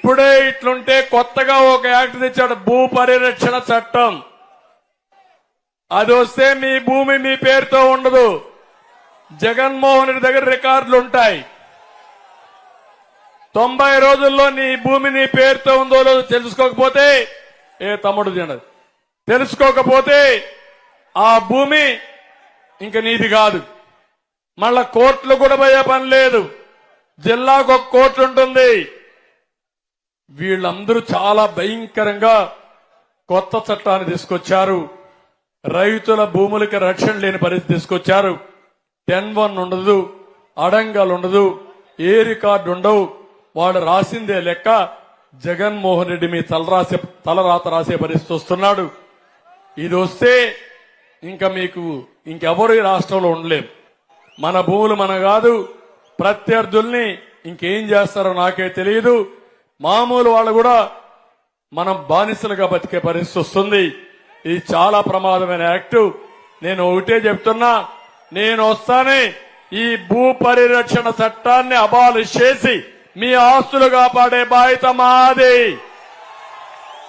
ఇప్పుడే ఇట్లుంటే కొత్తగా ఒక యాక్ట్ తెచ్చాడు, భూ పరిరక్షణ చట్టం. అది వస్తే మీ భూమి మీ పేరుతో ఉండదు, జగన్మోహన్ రెడ్డి దగ్గర రికార్డులు ఉంటాయి. 90 రోజుల్లో నీ భూమి నీ పేరుతో ఉందో లేదో తెలుసుకోకపోతే, తమ్ముడు తినదు, తెలుసుకోకపోతే ఆ భూమి ఇంక నీది కాదు. మళ్ళా కోర్టులు కూడా పోయే పని లేదు, జిల్లాకు ఒక కోర్టు ఉంటుంది. వీళ్ళందరూ చాలా భయంకరంగా కొత్త చట్టాన్ని తీసుకొచ్చారు. రైతుల భూములకి రక్షణ లేని పరిస్థితి తీసుకొచ్చారు. 10-1 ఉండదు, అడంగాలు ఉండదు, ఏ రికార్డు ఉండవు. వాడు రాసిందే లెక్క. జగన్మోహన్ రెడ్డి మీ తలరాత రాసే పరిస్థితి వస్తున్నాడు. ఇది వస్తే ఇంకా మీకు ఇంకెవరు ఈ రాష్ట్రంలో ఉండలేం. మన భూములు మన కాదు, ప్రత్యర్థుల్ని ఇంకేం చేస్తారో నాకే తెలియదు. మామూలు వాళ్ళు కూడా మనం బానిసలుగా బతికే పరిస్థితి వస్తుంది. ఇది చాలా ప్రమాదమైన యాక్టు. నేను ఒకటే చెప్తున్నా, నేను వస్తానే ఈ భూ పరిరక్షణ చట్టాన్ని అబాలిష్ చేసి మీ ఆస్తులు కాపాడే బాధ్యత మాది.